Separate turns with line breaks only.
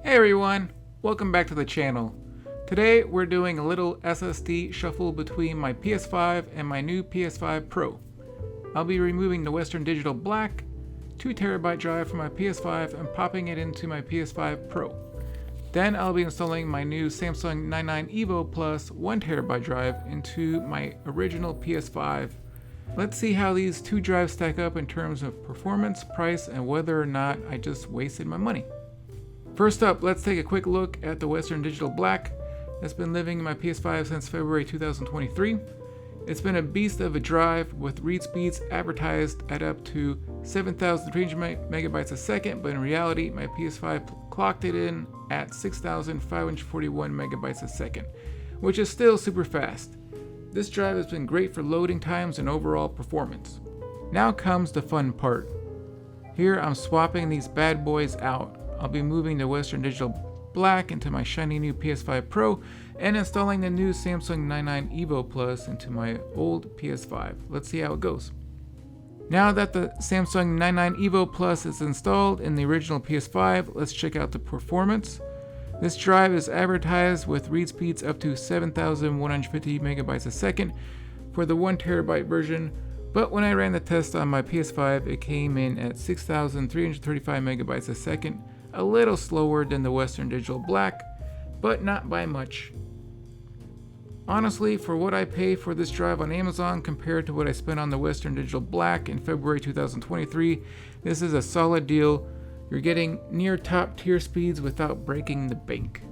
Hey everyone, welcome back to the channel. Today we're doing a little SSD shuffle between my PS5 and my new PS5 Pro. I'll be removing the Western Digital Black 2TB drive from my PS5 and popping it into my PS5 Pro. Then I'll be installing my new Samsung 99 EVO Plus 1TB drive into my original PS5. Let's see how these two drives stack up in terms of performance, price, and whether or not I just wasted my money. First up, let's take a quick look at the Western Digital Black that's been living in my PS5 since February 2023. It's been a beast of a drive with read speeds advertised at up to 7,300 megabytes a second, but in reality, my PS5 clocked it in at 6,541 megabytes a second, which is still super fast. This drive has been great for loading times and overall performance. Now comes the fun part. Here I'm swapping these bad boys out. I'll be moving the Western Digital Black into my shiny new PS5 Pro and installing the new Samsung 99 EVO Plus into my old PS5. Let's see how it goes. Now that the Samsung 99 EVO Plus is installed in the original PS5, let's check out the performance. This drive is advertised with read speeds up to 7,150 megabytes a second for the 1TB version, but when I ran the test on my PS5, it came in at 6,335 megabytes a second, a little slower than the Western Digital Black, but not by much. Honestly, for what I pay for this drive on Amazon compared to what I spent on the Western Digital Black in February 2023, this is a solid deal. You're getting near top tier speeds without breaking the bank.